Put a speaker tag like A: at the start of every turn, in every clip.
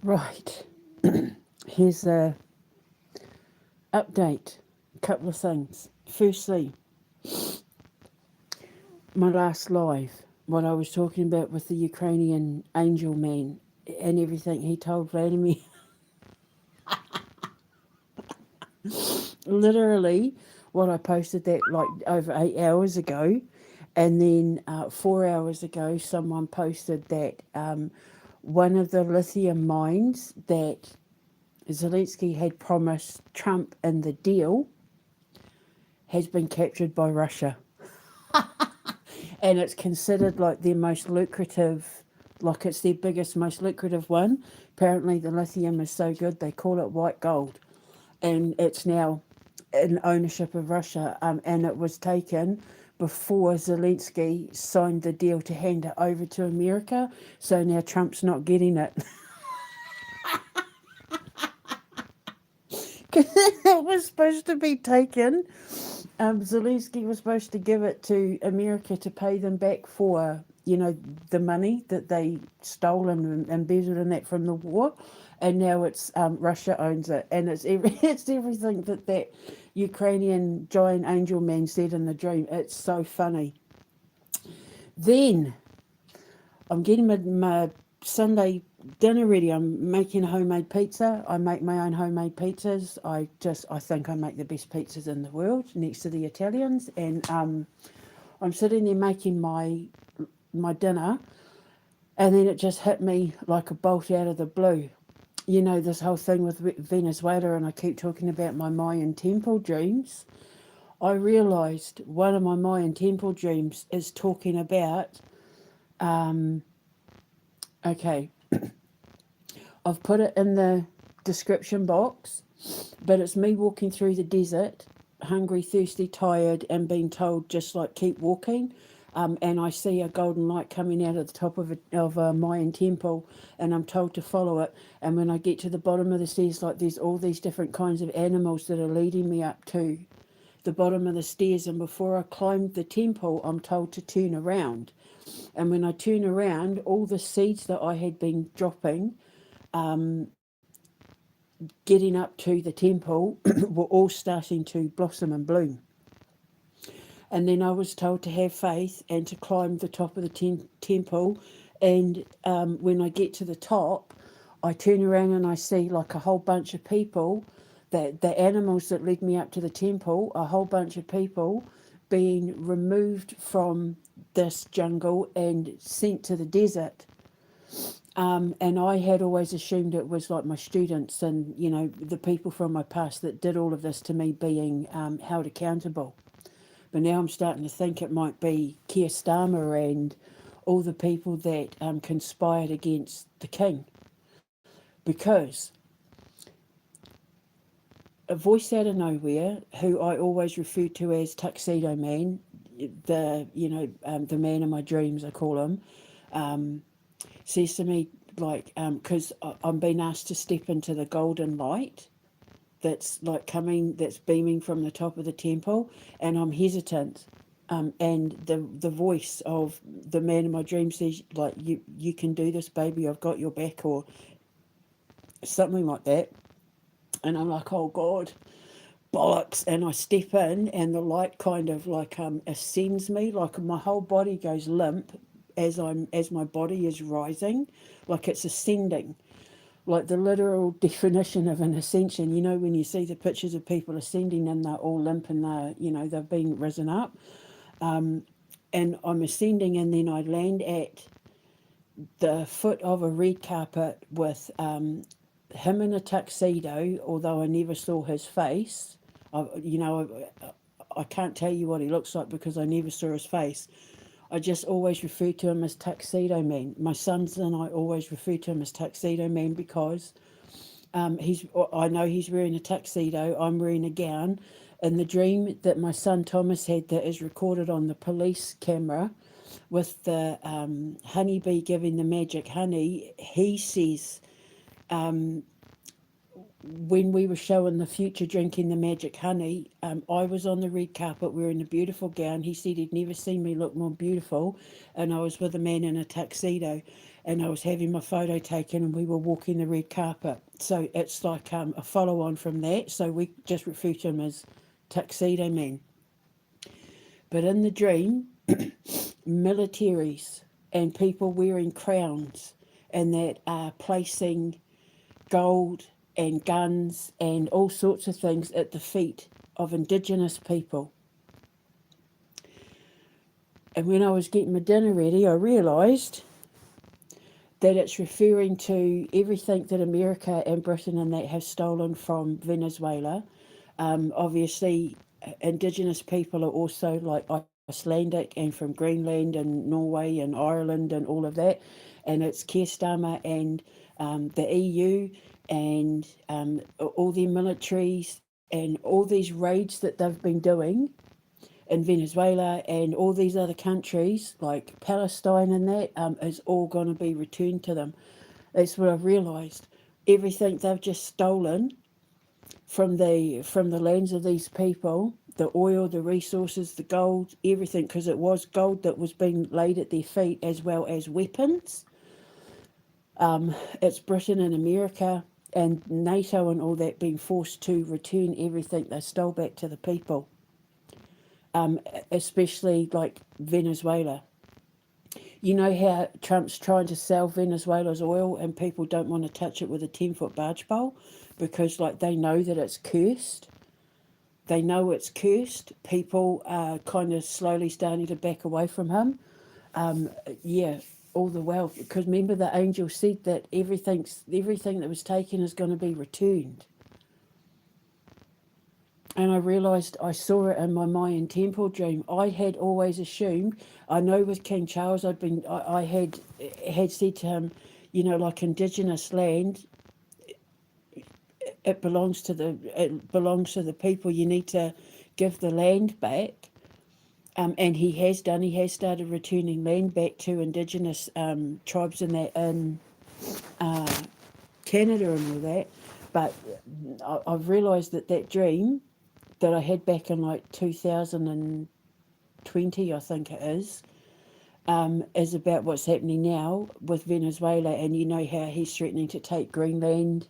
A: Right. Here's a update. A couple of things. Firstly, my last live, what I was talking about with the Ukrainian angel man and everything he told Vladimir. Literally, what I posted that like over 8 hours ago, and then 4 hours ago, someone posted that one of the lithium mines that Zelensky had promised Trump in the deal has been captured by Russia. And it's considered like their most lucrative, like it's their biggest, most lucrative one. Apparently, the lithium is so good they call it white gold, and it's now in ownership of Russia. And it was taken before Zelensky signed the deal to hand it over to America. So now Trump's not getting it. Because it was supposed to be taken. Zelensky was supposed to give it to America to pay them back for, the money that they stole and embezzled in that from the war. And now it's Russia owns it. And it's everything that Ukrainian giant angel man said in the dream. It's so funny. Then I'm getting my Sunday dinner ready. I'm making homemade pizza. I make my own homemade pizzas. I think I make the best pizzas in the world next to the Italians. And I'm sitting there making my dinner, and then it just hit me like a bolt out of the blue. This whole thing with Venezuela, and I keep talking about my Mayan temple dreams. I realised one of my Mayan temple dreams is talking about, okay, I've put it in the description box, but it's me walking through the desert, hungry, thirsty, tired, and being told just like keep walking. And I see a golden light coming out of the top of a Mayan temple, and I'm told to follow it. And when I get to the bottom of the stairs, like there's all these different kinds of animals that are leading me up to the bottom of the stairs. And before I climb the temple, I'm told to turn around. And when I turn around, all the seeds that I had been dropping, getting up to the temple, were all starting to blossom and bloom. And then I was told to have faith and to climb the top of the temple. And when I get to the top, I turn around and I see like a whole bunch of people, that the animals that led me up to the temple, a whole bunch of people being removed from this jungle and sent to the desert. And I had always assumed it was like my students and, the people from my past that did all of this to me being held accountable. But now I'm starting to think it might be Keir Starmer and all the people that conspired against the king. Because a voice out of nowhere, who I always refer to as Tuxedo Man, the man in my dreams, I call him, says to me, like, because I'm being asked to step into the golden light that's like that's beaming from the top of the temple, and I'm hesitant. And the voice of the man in my dream says, like, you can do this, baby, I've got your back, or something like that. And I'm like, oh God, bollocks. And I step in, and the light kind of like ascends me, like my whole body goes limp as my body is rising, like it's ascending, like the literal definition of an ascension. When you see the pictures of people ascending and they're all limp and they've been risen up. And I'm ascending, and then I land at the foot of a red carpet with him in a tuxedo, although I never saw his face. I can't tell you what he looks like because I never saw his face. I just always refer to him as Tuxedo Man. My sons and I always refer to him as Tuxedo Man because I know he's wearing a tuxedo, I'm wearing a gown. And the dream that my son Thomas had, that is recorded on the police camera with the honeybee giving the magic honey, he says, when we were showing the future drinking the magic honey, I was on the red carpet wearing a beautiful gown. He said he'd never seen me look more beautiful, and I was with a man in a tuxedo. and I was having my photo taken, and we were walking the red carpet. So it's like a follow on from that. So we just refer to him as Tuxedo Man. But in the dream, militaries and people wearing crowns and that are placing gold and guns and all sorts of things at the feet of Indigenous people. And when I was getting my dinner ready, I realised that it's referring to everything that America and Britain and that have stolen from Venezuela. Obviously, Indigenous people are also like Icelandic and from Greenland and Norway and Ireland and all of that. And it's Kerstama and the EU and all their militaries and all these raids that they've been doing in Venezuela and all these other countries like Palestine and that is all going to be returned to them. That's what I've realised. Everything they've just stolen from the lands of these people, the oil, the resources, the gold, everything, because it was gold that was being laid at their feet as well as weapons. It's Britain and America and NATO and all that being forced to return everything they stole back to the people, especially like Venezuela. You know how Trump's trying to sell Venezuela's oil and people don't want to touch it with a 10-foot barge pole because like they know that it's cursed. They know it's cursed. People are kind of slowly starting to back away from him. Yeah, all the while, because remember the angel said that everything that was taken is going to be returned. And I realised I saw it in my Mayan temple dream. I had always assumed, I know with King Charles, I had said to him, you know, like Indigenous land, it belongs to the people. You need to give the land back. And he has done. He has started returning land back to Indigenous tribes in Canada and all that. But I've realised that dream that I had back in like 2020, I think it is about what's happening now with Venezuela. And you know how he's threatening to take Greenland,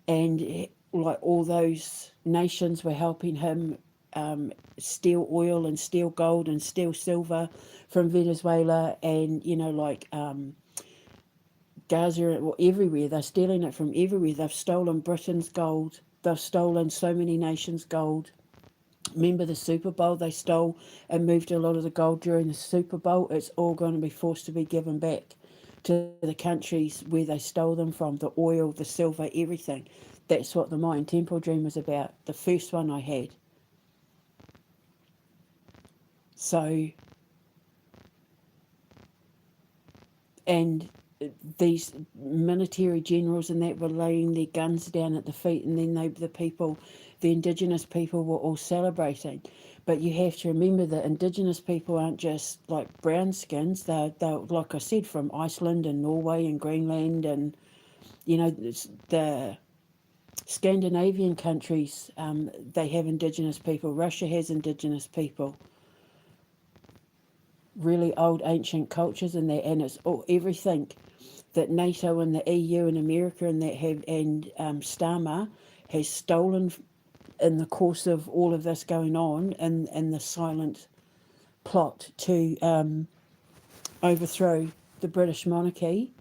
A: and like all those nations were helping him steal oil and steal gold and steal silver from Venezuela, and you know like Gaza, well, everywhere. They're stealing it from everywhere. They've stolen Britain's gold. They've stolen so many nations' gold. Remember the Super Bowl? They stole and moved a lot of the gold during the Super Bowl. It's all going to be forced to be given back to the countries where they stole them from, the oil, the silver, everything. That's what the Mayan Temple Dream was about, the first one I had. So, and these military generals and that were laying their guns down at the feet, and then the Indigenous people were all celebrating. But you have to remember that Indigenous people aren't just like brown skins. They're like I said, from Iceland and Norway and Greenland and, you know, the Scandinavian countries, they have Indigenous people. Russia has Indigenous people. Really old ancient cultures in there, and it's all everything that NATO and the EU and America and that have and Starmer has stolen in the course of all of this going on in the silent plot to overthrow the British monarchy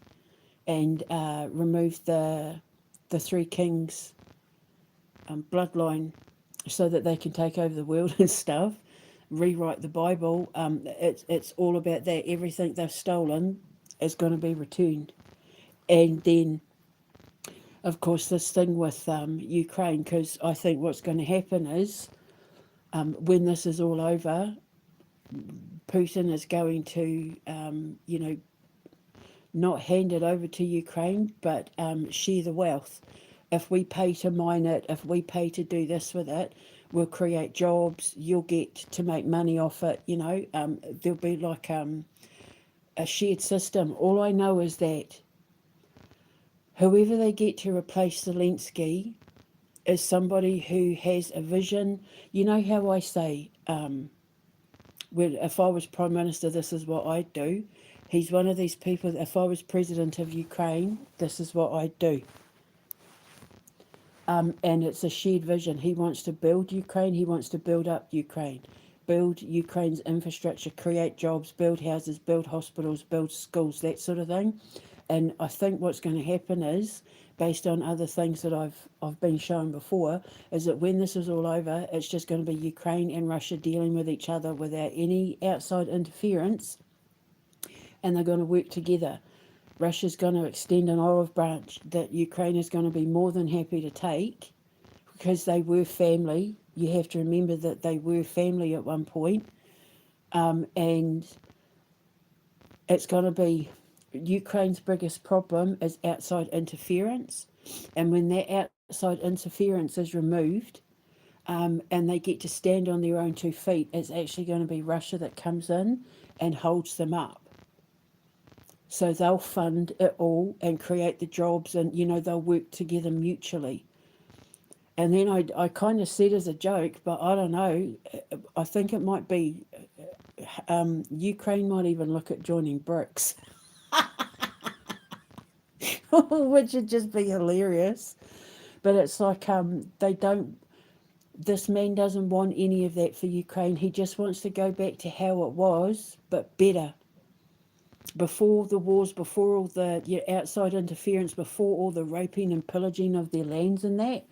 A: and remove the three kings bloodline so that they can take over the world and stuff, rewrite the Bible. It's all about that. Everything they've stolen is going to be returned. And then, of course, this thing with Ukraine, because I think what's going to happen is when this is all over, Putin is going to, you know, not hand it over to Ukraine, but share the wealth. If we pay to mine it, if we pay to do this with it, we'll create jobs. You'll get to make money off it. You know, there'll be like a shared system. All I know is that whoever they get to replace Zelensky is somebody who has a vision. You know how I say, if I was Prime Minister, this is what I'd do. He's one of these people that if I was president of Ukraine, this is what I'd do. And it's a shared vision. He wants to build Ukraine. He wants to build up Ukraine, build Ukraine's infrastructure, create jobs, build houses, build hospitals, build schools, that sort of thing. And I think what's going to happen is, based on other things that I've been shown before, is that when this is all over, it's just going to be Ukraine and Russia dealing with each other without any outside interference, and they're going to work together. Russia's going to extend an olive branch that Ukraine is going to be more than happy to take, because they were family. You have to remember that they were family at one point. And it's going to be Ukraine's biggest problem is outside interference. And when that outside interference is removed, and they get to stand on their own 2 feet, it's actually going to be Russia that comes in and holds them up. So they'll fund it all and create the jobs, and they'll work together mutually. And then I kind of said as a joke, but I don't know, I think it might be Ukraine might even look at joining BRICS, which would just be hilarious. But it's like they don't. This man doesn't want any of that for Ukraine. He just wants to go back to how it was, but better. Before the wars, before all the outside interference, before all the raping and pillaging of their lands and that,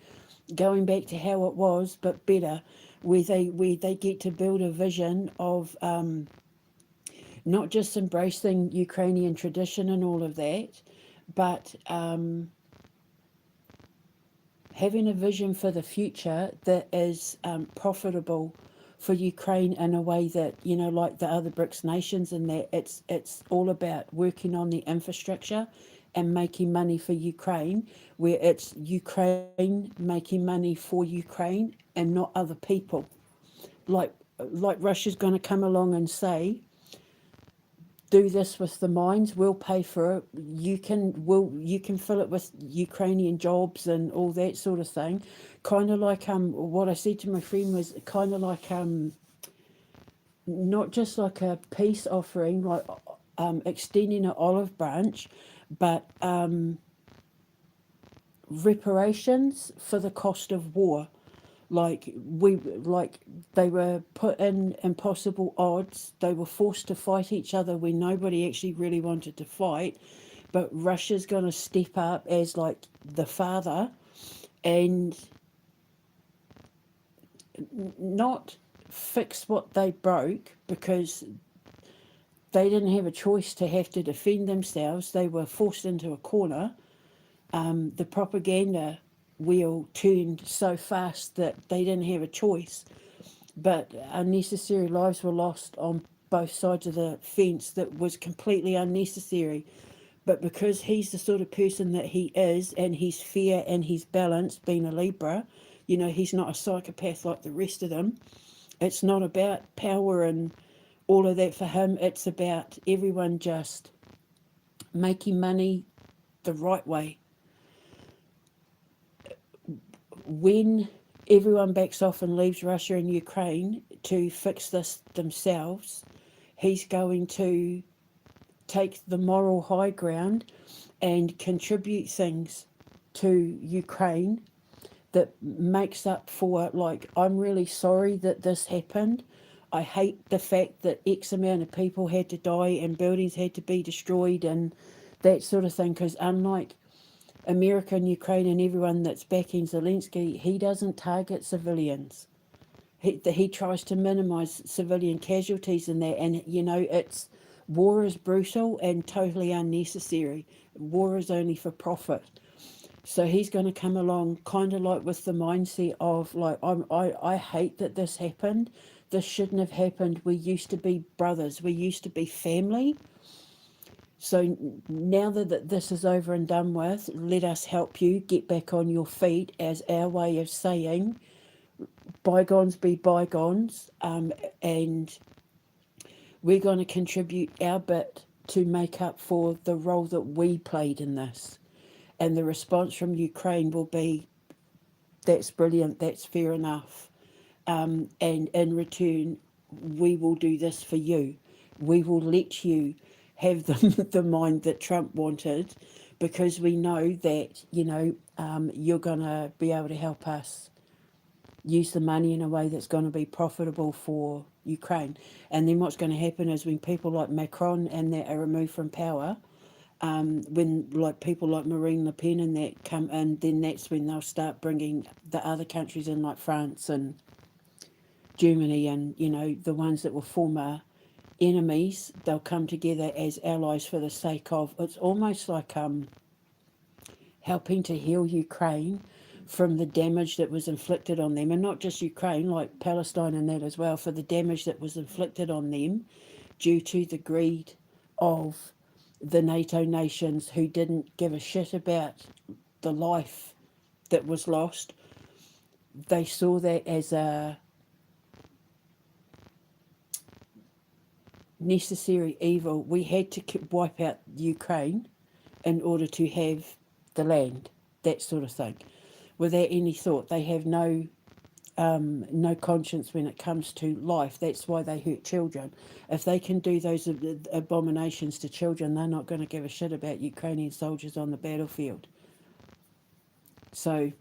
A: going back to how it was, but better, where they get to build a vision of not just embracing Ukrainian tradition and all of that, but having a vision for the future that is profitable for Ukraine in a way that, like the other BRICS nations, and that it's all about working on the infrastructure and making money for Ukraine, where it's Ukraine making money for Ukraine and not other people. Like Russia's going to come along and say, do this with the mines, we'll pay for it. You can fill it with Ukrainian jobs and all that sort of thing. Kind of like what I said to my friend was kind of like not just like a peace offering, like extending an olive branch, but reparations for the cost of war. Like they were put in impossible odds. They were forced to fight each other when nobody actually really wanted to fight. But Russia's going to step up as like the father and not fix what they broke, because they didn't have a choice to have to defend themselves. They were forced into a corner. The propaganda wheel turned so fast that they didn't have a choice. But unnecessary lives were lost on both sides of the fence that was completely unnecessary. But because he's the sort of person that he is, and he's fair and he's balanced, being a Libra, he's not a psychopath like the rest of them. It's not about power and all of that for him. It's about everyone just making money the right way. When everyone backs off and leaves Russia and Ukraine to fix this themselves, he's going to take the moral high ground and contribute things to Ukraine that makes up for, like, I'm really sorry that this happened. I hate the fact that X amount of people had to die and buildings had to be destroyed and that sort of thing, because unlike America and Ukraine and everyone that's backing Zelensky, he doesn't target civilians. He tries to minimise civilian casualties in that, and it's war is brutal and totally unnecessary. War is only for profit. So he's going to come along kind of like with the mindset of like, I hate that this happened. This shouldn't have happened. We used to be brothers. We used to be family. So now that this is over and done with, let us help you get back on your feet, as our way of saying bygones be bygones, and we're going to contribute our bit to make up for the role that we played in this. And the response from Ukraine will be, that's brilliant, that's fair enough. And in return, we will do this for you. We will let you have the mind that Trump wanted, because we know that, you're going to be able to help us use the money in a way that's going to be profitable for Ukraine. And then what's going to happen is when people like Macron and that are removed from power, when like people like Marine Le Pen and that come in, then that's when they'll start bringing the other countries in, like France and Germany, and the ones that were former enemies. They'll come together as allies for the sake of, it's almost like helping to heal Ukraine from the damage that was inflicted on them, and not just Ukraine, like Palestine and that as well, for the damage that was inflicted on them due to the greed of the NATO nations, who didn't give a shit about the life that was lost. They saw that as a necessary evil. We had to wipe out Ukraine in order to have the land, that sort of thing, without any thought. They have no conscience when it comes to life. That's why they hurt children. If they can do those abominations to children, they're not going to give a shit about Ukrainian soldiers on the battlefield. So,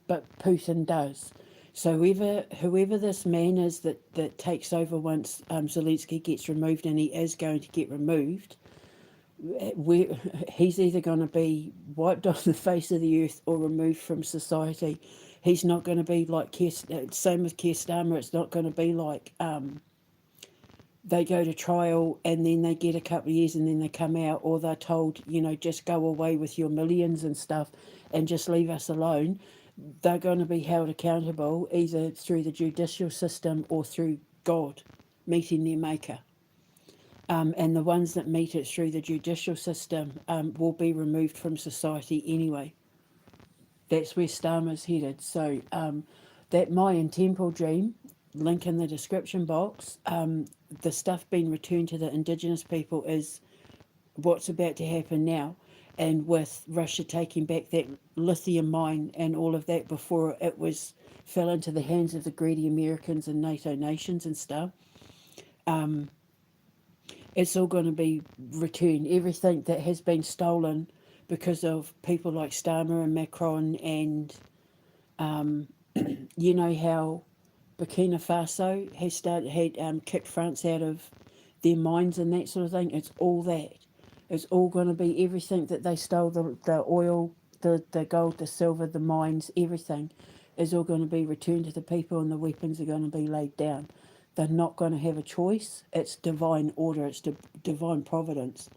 A: but Putin does. So whoever this man is that takes over once Zelensky gets removed, and he is going to get removed, he's either going to be wiped off the face of the earth or removed from society. He's not going to be like same with Keir Starmer. It's not going to be like they go to trial and then they get a couple of years and then they come out, or they're told, just go away with your millions and stuff and just leave us alone. They're going to be held accountable either through the judicial system or through God meeting their maker. And the ones that meet it through the judicial system will be removed from society anyway. That's where Starmer's headed. So that Mayan temple dream, link in the description box, the stuff being returned to the indigenous people is what's about to happen now. And with Russia taking back that lithium mine and all of that before it fell into the hands of the greedy Americans and NATO nations and stuff, it's all going to be returned. Everything that has been stolen because of people like Starmer and Macron, and you know how Burkina Faso had kicked France out of their mines and that sort of thing. It's all that. It's all going to be everything that they stole, the oil, the gold, the silver, the mines, everything is all going to be returned to the people, and the weapons are going to be laid down. They're not going to have a choice. It's divine order. It's divine providence.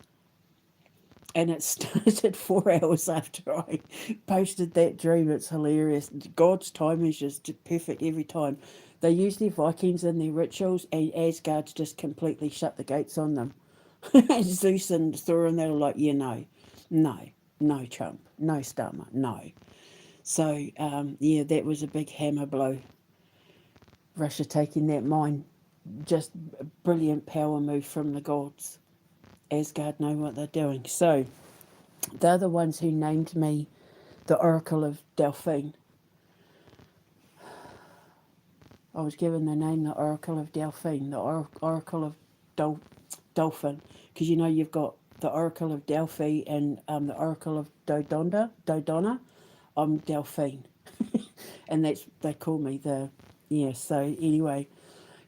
A: And it started 4 hours after I posted that dream. It's hilarious. God's time is just perfect every time. They use their Vikings in their rituals, and Asgard's just completely shut the gates on them. Zeus and Thor and they're like, no, Trump, no Starmer, no. So, that was a big hammer blow. Russia taking that mine, just a brilliant power move from the gods. Asgard know what they're doing. So, they're the ones who named me the Oracle of Delphine. I was given the name the Oracle of Delphine, the Oracle of Dolphin, because you've got the Oracle of Delphi and the Oracle of Dodona. I'm Delphine, and they call me the So anyway,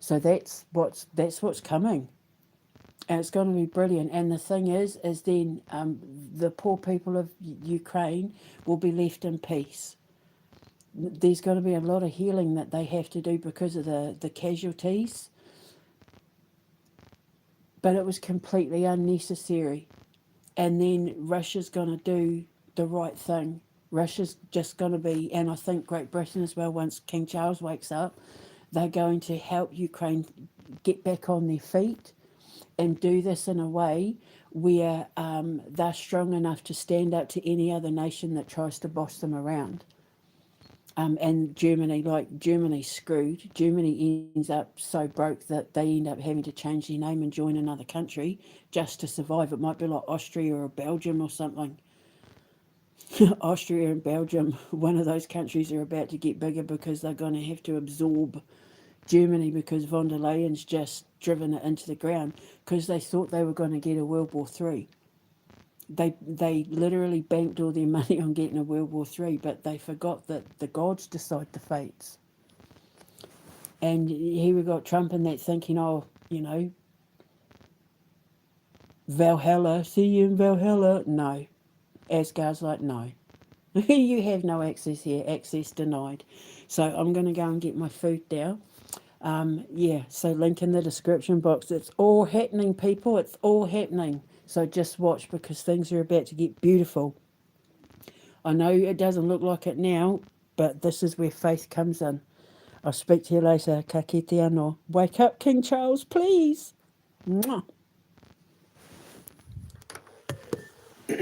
A: so that's what's coming, and it's going to be brilliant. And the thing is then the poor people of Ukraine will be left in peace. There's going to be a lot of healing that they have to do because of the casualties, but it was completely unnecessary. And then Russia's going to do the right thing. Russia's just going to be, and I think Great Britain as well, once King Charles wakes up, they're going to help Ukraine get back on their feet and do this in a way where they're strong enough to stand up to any other nation that tries to boss them around. And Germany's screwed. Germany ends up so broke that they end up having to change their name and join another country just to survive. It might be like Austria or Belgium or something. Austria and Belgium, one of those countries are about to get bigger because they're going to have to absorb, Germany, because von der Leyen's just driven it into the ground, because they thought they were going to get a World War Three. They literally banked all their money on getting a World War Three, but they forgot that the gods decide the fates. And here we got Trump and that thinking, oh, Valhalla, see you in Valhalla. No. Asgard's like, no. You have no access here, access denied. So I'm going to go and get my food now. Yeah, so link in the description box. It's all happening, people. It's all happening. So just watch, because things are about to get beautiful. I know it doesn't look like it now, but this is where faith comes in. I'll speak to you later. Ka kite anō. Wake up, King Charles, please. Mwah.